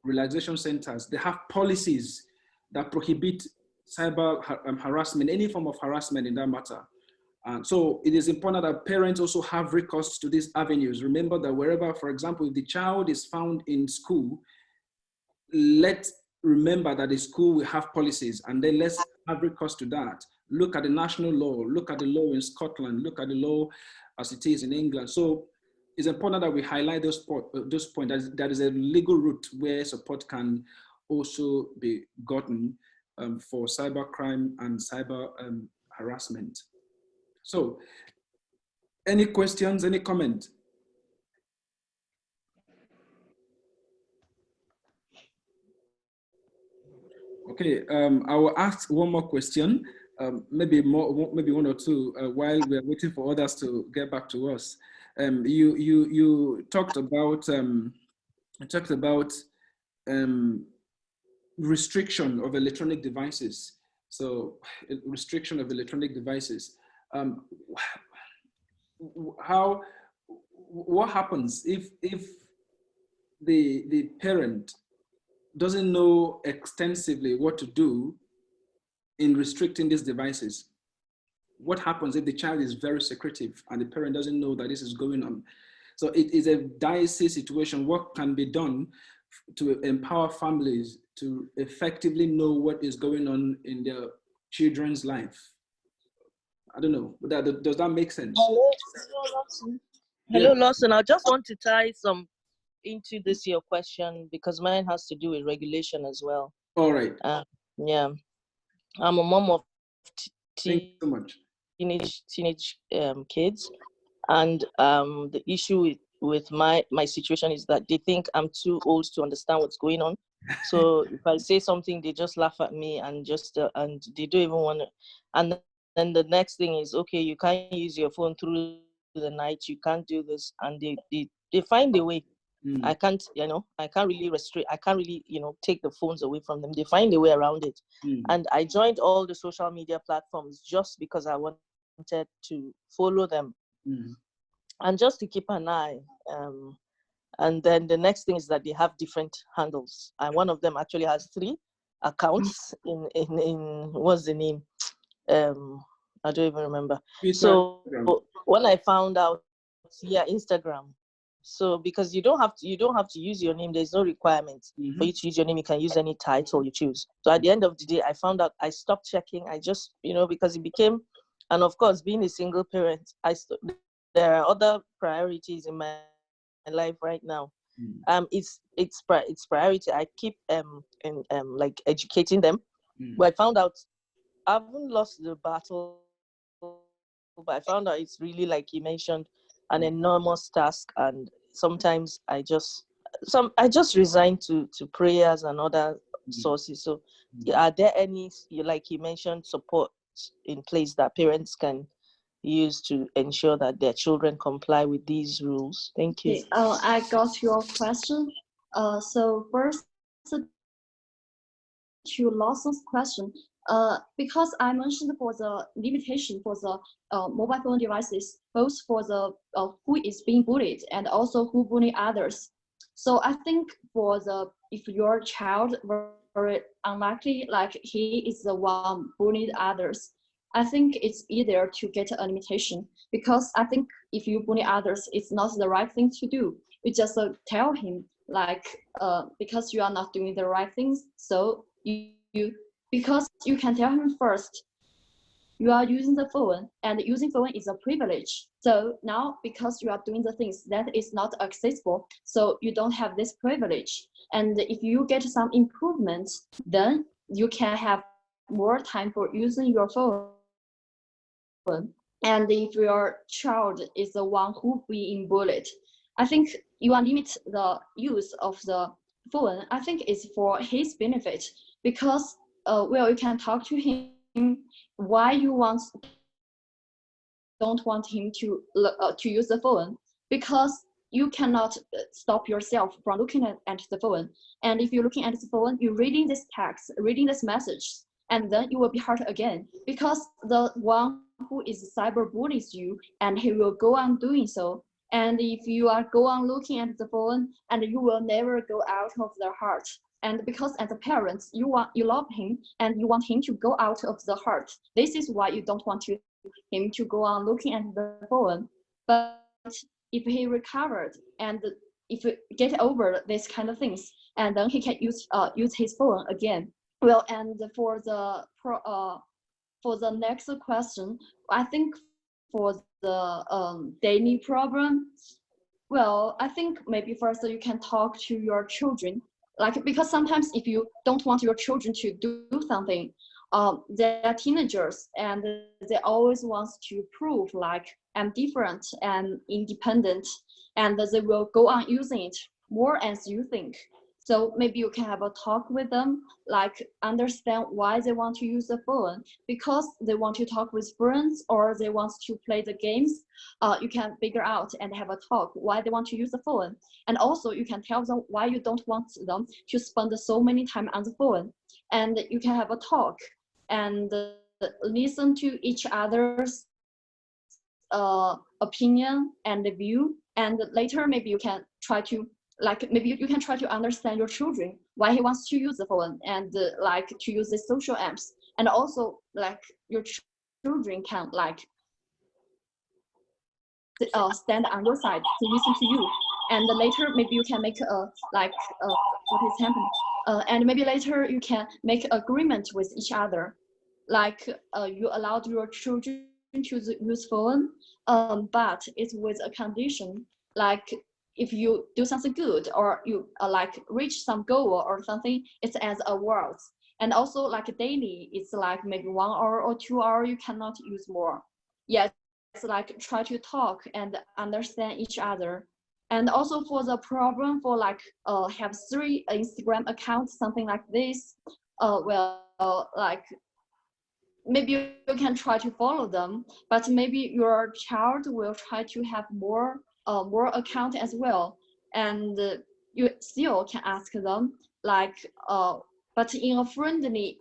relaxation centers, they have policies that prohibit cyber harassment, any form of harassment in that matter. So it is important that parents also have recourse to these avenues. Remember that wherever, for example, if the child is found in school, let's remember that the school will have policies, and then let's have recourse to that. Look at the national law, look at the law in Scotland, look at the law as it is in England. So it's important that we highlight those points. That is a legal route where support can also be gotten for cybercrime and cyber harassment. So, any questions, any comment? Okay, I will ask one more question, maybe one or two, while we are waiting for others to get back to us. You talked about restriction of electronic devices. So, restriction of electronic devices. What happens if the parent doesn't know extensively what to do in restricting these devices? What happens if the child is very secretive and the parent doesn't know that this is going on? So it is a dicey situation. What can be done to empower families to effectively know what is going on in their children's life? I don't know. Does that make sense? Hello, Lawson. Hello, Lawson. I just want to tie some into this your question, because mine has to do with regulation as well. All right. Yeah, I'm a mom of Thank you so much. teenage kids, and the issue with with my situation is that they think I'm too old to understand what's going on. So if I say something, they just laugh at me and just and they don't even want to. And then the next thing is, okay, you can't use your phone through the night. You can't do this, and they find a way. I can't, I can't really restrict. I can't really, take the phones away from them. They find a way around it. And I joined all the social media platforms just because I wanted to follow them and just to keep an eye. And then the next thing is that they have different handles. And one of them actually has 3 accounts in what's the name? I don't even remember. So when I found out, Instagram. So because you don't have to use your name, there's no requirement for you to use your name. You can use any title you choose. So at the end of the day, I found out I stopped checking. I just, because it became, and of course, being a single parent, there are other priorities in my life right now. It's priority. I keep like educating them. But I found out I haven't lost the battle, but I found out it's really, like you mentioned, an enormous task. And sometimes I just resign to prayers and other sources. So are there any, like you mentioned, support in place that parents can use to ensure that their children comply with these rules? Thank you. Okay, I got your question. So first, to Lawson's question, because I mentioned for the limitation for the mobile phone devices, both for the who is being bullied and also who bully others. So I think for if your child very unlikely, like he is the one bullied others, I think it's easier to get a limitation, because I think if you bully others, it's not the right thing to do. You just tell him, like, because you are not doing the right things, so because you can tell him first, you are using the phone, and using phone is a privilege. So now, because you are doing the things that is not accessible, so you don't have this privilege. And if you get some improvements, then you can have more time for using your phone. And if your child is the one who being bullied, I think you are limit the use of the phone. I think it's for his benefit, because well, you can talk to him why you don't want him to use the phone, because you cannot stop yourself from looking at the phone. And if you're looking at the phone, you're reading this text, reading this message, and then you will be hurt again, because the one who is cyberbullies you, and he will go on doing so. And if you are go on looking at the phone, and you will never go out of the heart. And because as a parent, you love him, and you want him to go out of the heart. This is why you don't want him to go on looking at the phone. But if he recovered, and if he get over this kind of things, and then he can use his phone again. Well, and for the next question, I think for the daily problem, well, I think maybe first you can talk to your children, like, because sometimes if you don't want your children to do something, they're teenagers, and they always want to prove, like, I'm different and independent, and they will go on using it more as you think. So maybe you can have a talk with them, like understand why they want to use the phone, because they want to talk with friends or they want to play the games. You can figure out and have a talk why they want to use the phone. And also you can tell them why you don't want them to spend so many time on the phone. And you can have a talk and listen to each other's opinion and view. And later maybe you can try to, like, maybe you can try to understand your children why he wants to use the phone, and like to use the social apps. And also, like, your children can, like, stand on your side to listen to you. And later maybe you can make like what is happening, and maybe later you can make agreement with each other, like you allowed your children to use phone, but it's with a condition, like if you do something good, or you like reach some goal or something, it's as awards. And also, like, daily, it's like maybe 1 hour or 2 hours, you cannot use more. Yes, like, try to talk and understand each other. And also for the problem for like have 3 Instagram accounts, something like this, well, like maybe you can try to follow them, but maybe your child will try to have more account as well, and you still can ask them like but in a friendly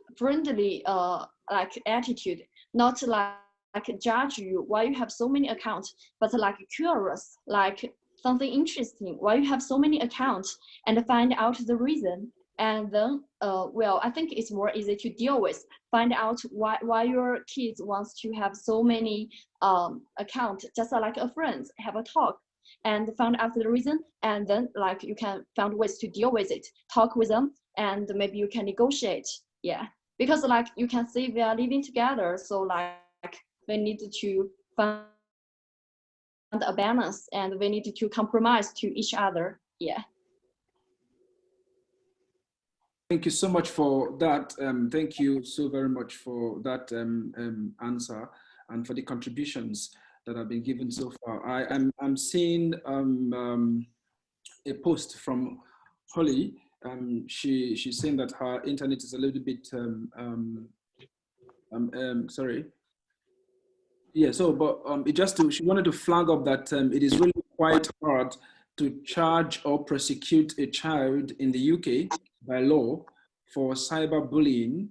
like attitude, not like judge you why you have so many accounts, but like curious, like something interesting, why you have so many accounts, and find out the reason. And then well, I think it's more easy to deal with, find out why your kids wants to have so many accounts, just like a friend have a talk and find out the reason, and then like you can find ways to deal with it, talk with them, and maybe you can negotiate. Yeah, because like you can see they are living together, so like they need to find a balance, and we need to compromise to each other. Yeah. Thank you so much for that. Thank you so very much for that answer and for the contributions that have been given so far. I'm seeing a post from Holly. She's saying that her internet is a little bit sorry. Yeah, so but she wanted to flag up that it is really quite hard to charge or prosecute a child in the UK by law for cyberbullying.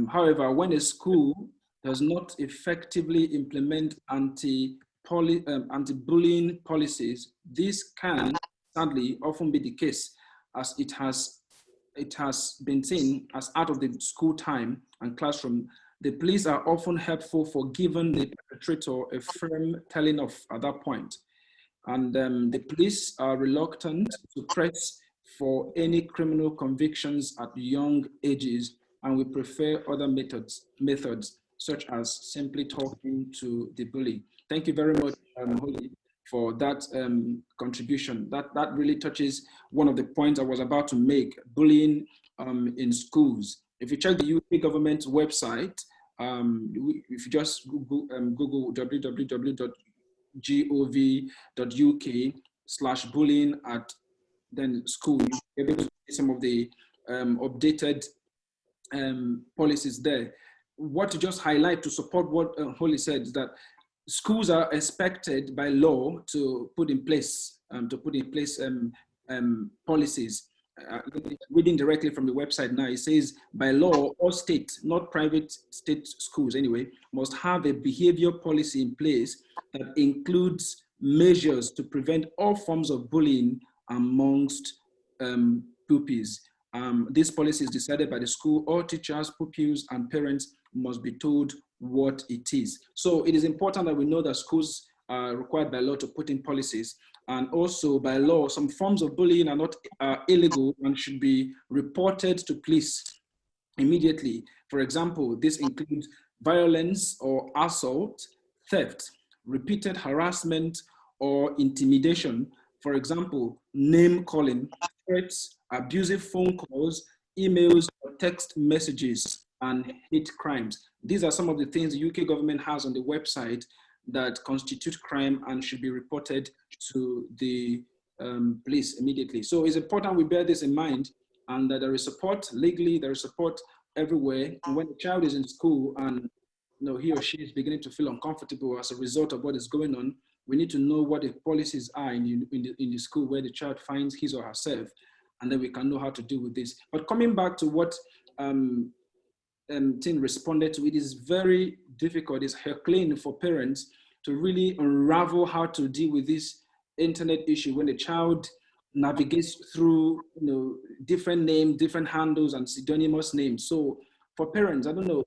However, when a school does not effectively implement anti-bullying policies, this can sadly often be the case, as it has been seen as out of the school time and classroom. The police are often helpful for giving the perpetrator a firm telling off at that point. And the police are reluctant to press for any criminal convictions at young ages, and we prefer other methods such as simply talking to the bully. Thank you very much, Holly, for that contribution. That really touches one of the points I was about to make, bullying in schools. If you check the UK government website, if you just Google www.gov.uk/bullying at then school, you'll be able to see some of the updated policies there. What to just highlight to support what Holly said is that schools are expected by law to put in place policies. Reading directly from the website now, it says by law, all states, not private state schools anyway, must have a behavior policy in place that includes measures to prevent all forms of bullying amongst pupils. This policy is decided by the school. All teachers, pupils, and parents must be told what it is. So it is important that we know that schools are required by law to put in policies. And also by law, some forms of bullying are not illegal and should be reported to police immediately. For example, this includes violence or assault, theft, repeated harassment or intimidation. For example, name calling, threats, abusive phone calls, emails or text messages, and hate crimes. These are some of the things the UK government has on the website that constitute crime and should be reported to the police immediately. So it's important we bear this in mind, and that there is support legally, there is support everywhere. And when a child is in school and he or she is beginning to feel uncomfortable as a result of what is going on, we need to know what the policies are in the school where the child finds his or herself, and then we can know how to deal with this. But coming back to what Ting responded to, it is very difficult, it's Herculean for parents to really unravel how to deal with this internet issue when the child navigates through different names, different handles, and pseudonymous names. So for parents, I don't know,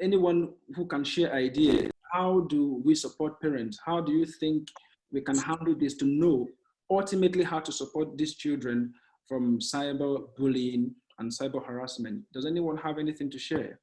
anyone who can share ideas, how do we support parents? How do you think we can handle this to know ultimately how to support these children from cyber bullying and cyber harassment? Does anyone have anything to share?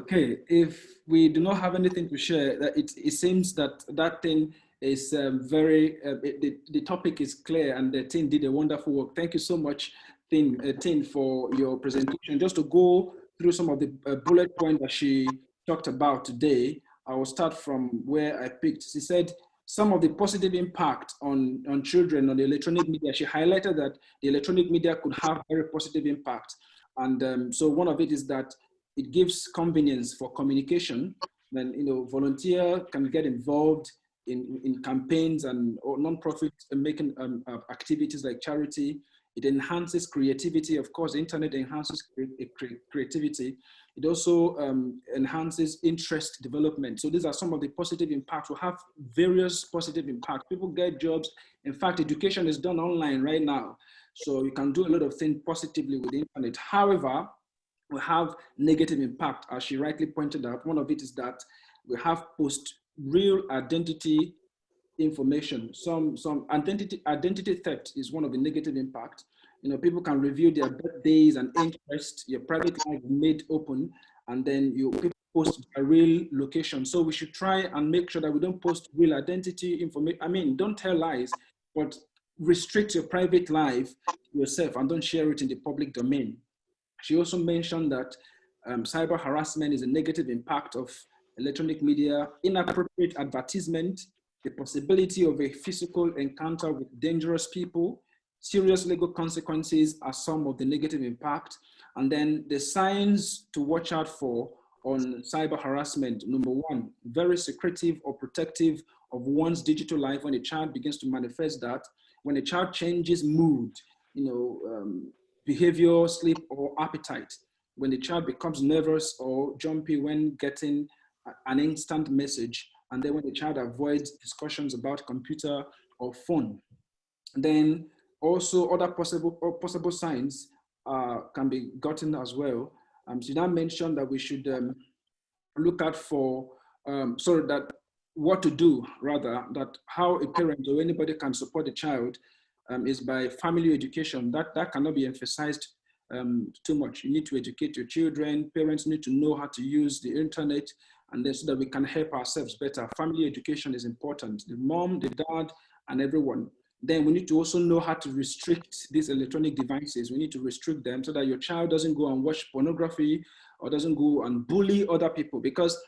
Okay, if we do not have anything to share, it seems that thing is the topic is clear, and the team did a wonderful work. Thank you so much, Ting, for your presentation. Just to go through some of the bullet points that she talked about today. I will start from where I picked. She said some of the positive impact on children on the electronic media. She highlighted that the electronic media could have very positive impact. And so one of it is that it gives convenience for communication. Then, volunteer can get involved in campaigns and or non-profit making activities like charity. It enhances creativity. Of course, the internet enhances creativity. It also enhances interest development. So these are some of the positive impacts. We have various positive impacts. People get jobs. In fact, education is done online right now. So you can do a lot of things positively with the internet. However, we have negative impact, as she rightly pointed out. One of it is that we have real identity information. Some identity theft is one of the negative impact. People can review their birthdays and interests, your private life made open, and then people post a real location. So we should try and make sure that we don't post real identity information. I mean, don't tell lies, but restrict your private life yourself and don't share it in the public domain. She also mentioned that cyber harassment is a negative impact of electronic media, inappropriate advertisement, the possibility of a physical encounter with dangerous people, serious legal consequences are some of the negative impact. And then the signs to watch out for on cyber harassment. Number one, very secretive or protective of one's digital life when a child begins to manifest that. When a child changes mood, behavior, sleep, or appetite. When the child becomes nervous or jumpy when getting an instant message, and then when the child avoids discussions about computer or phone. Then also other possible signs can be gotten as well. So now mentioned that we should look out for, what to do rather, that how a parent or anybody can support a child is by family education. That cannot be emphasized too much. You need to educate your children. Parents need to know how to use the internet, and then so that we can help ourselves better. Family education is important. The mom, the dad, and everyone. Then we need to also know how to restrict these electronic devices. We need to restrict them so that your child doesn't go and watch pornography or doesn't go and bully other people, because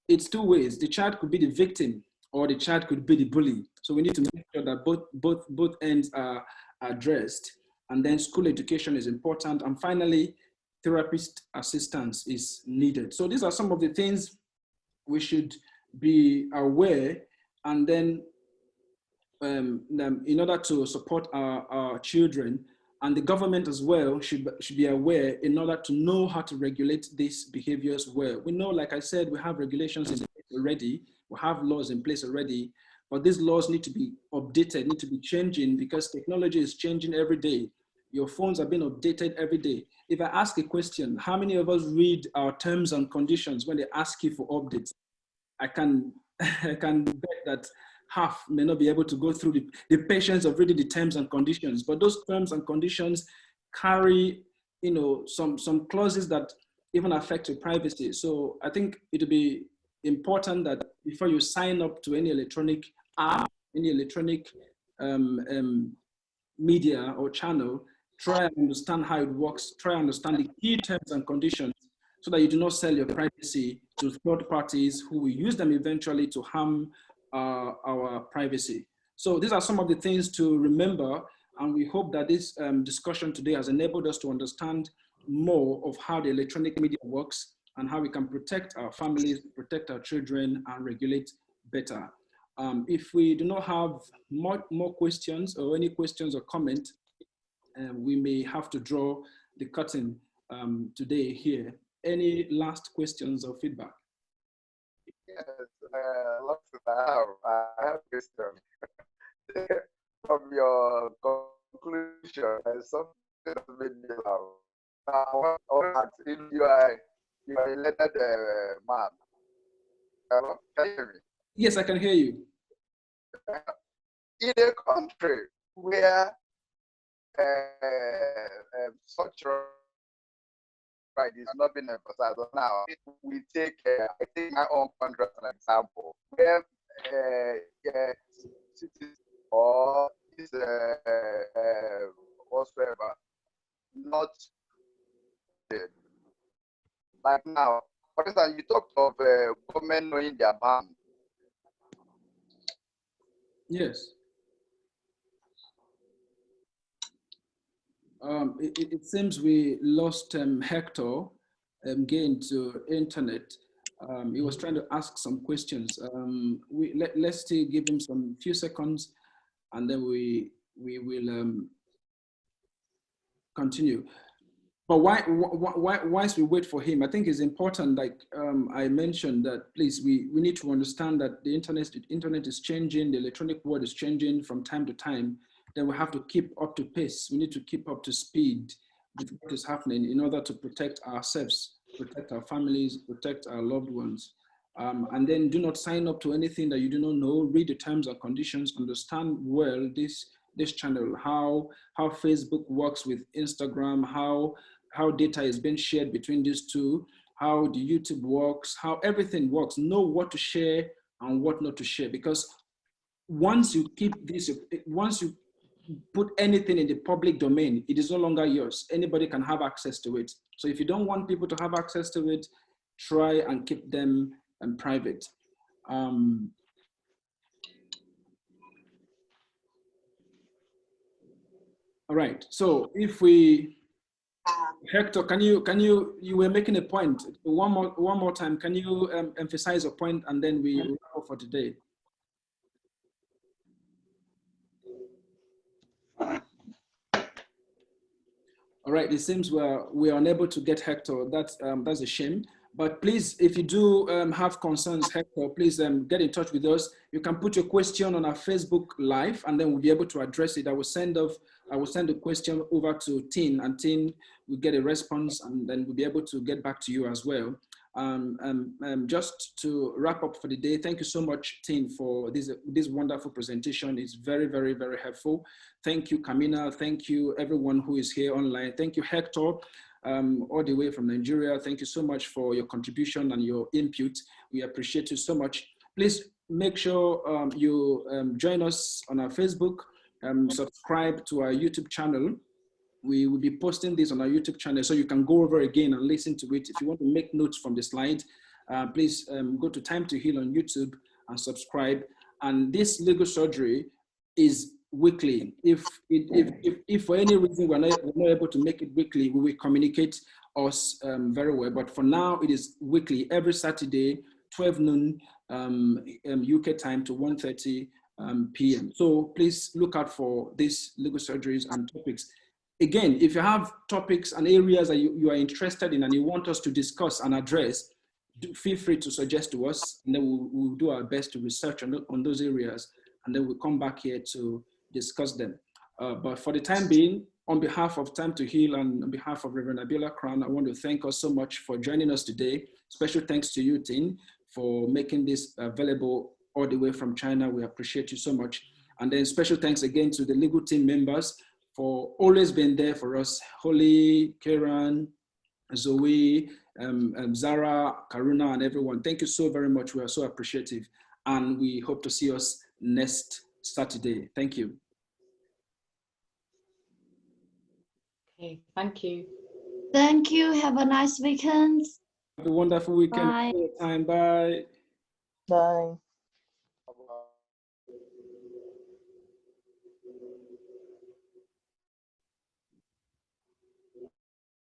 it's two ways. The child could be the victim or the child could be the bully. So we need to make sure that both ends are addressed. And then school education is important. And finally, therapist assistance is needed. So these are some of the things we should be aware, and then in order to support our children, and the government as well should be aware in order to know how to regulate these behaviors well. We know, like I said, we have regulations in place already, we have laws in place already, but these laws need to be updated, need to be changing, because technology is changing every day. Your phones are being updated every day. If I ask a question, how many of us read our terms and conditions when they ask you for updates? I can bet that half may not be able to go through the patience of reading the terms and conditions, but those terms and conditions carry, some clauses that even affect your privacy. So I think it will be important that before you sign up to any electronic app, any electronic media or channel, try and understand how it works, try and understand the key terms and conditions, so that you do not sell your privacy to third parties who will use them eventually to harm our privacy. So these are some of the things to remember, and we hope that this discussion today has enabled us to understand more of how the electronic media works and how we can protect our families, protect our children, and regulate better. If we do not have more questions or any questions or comments, we may have to draw the curtain today here. Any last questions or feedback? Yes, lots I have a question. From your conclusion, something that made me laugh. I want to ask, you are a learned man. Hello? Can you hear me? Yes, I can hear you. In a country where such right is not being emphasized now, we take I take my own country as an example, where cities or is whatsoever not Like now, for instance, you talked of government knowing their ban. Yes. It seems we lost Hector again to internet. He was trying to ask some questions. Let's still give him some few seconds, and then we will continue. But whilst we wait for him, I think it's important, like I mentioned, that please, we need to understand that the internet is changing, the electronic world is changing from time to time. Then we have to keep up to pace. We need to keep up to speed with what is happening in order to protect ourselves, protect our families, protect our loved ones. And then do not sign up to anything that you do not know. Read the terms and conditions, understand well this channel, how Facebook works with Instagram, how data is being shared between these two, how the YouTube works, how everything works. Know what to share and what not to share, because once you keep this, once you put anything in the public domain, it is no longer yours. Anybody can have access to it. So if you don't want people to have access to it, try and keep them private. All right, so if we, Hector, you were making a point. One more time, can you emphasize a point, and then we wrap up for today? All right, it seems we're unable to get Hector. That's a shame. But please, if you do have concerns, Hector, please get in touch with us. You can put your question on our Facebook Live, and then we'll be able to address it. I will send the question over to Tin, and Tin will get a response, and then we'll be able to get back to you as well. Just to wrap up for the day, thank you so much, Tin, for this wonderful presentation. It's very, very, very helpful. Thank you, Kamina. Thank you, everyone who is here online. Thank you, Hector, all the way from Nigeria. Thank you so much for your contribution and your input. We appreciate you so much. Please make sure you join us on our Facebook, subscribe to our YouTube channel. We will be posting this on our YouTube channel, so you can go over again and listen to it. If you want to make notes from the slide, please go to Time to Heal on YouTube and subscribe. And this legal surgery is weekly. If for any reason we're not able to make it weekly, we will communicate us very well. But for now, it is weekly, every Saturday, 12 noon UK time to 1:30 p.m. So please look out for these legal surgeries and topics. Again, if you have topics and areas that you are interested in and you want us to discuss and address, feel free to suggest to us, and then we'll do our best to research on those areas, and then we'll come back here to discuss them. But for the time being, on behalf of Time to Heal and on behalf of Reverend Abiola Crown, I want to thank us so much for joining us today. Special thanks to you, Tin, for making this available all the way from China. We appreciate you so much. And then special thanks again to the legal team members for always being there for us. Holly, Karen, Zoe, Zara, Karuna, and everyone. Thank you so very much. We are so appreciative. And we hope to see us next Saturday. Thank you. Okay, thank you. Thank you. Have a nice weekend. Have a wonderful weekend. Bye. Bye. Bye.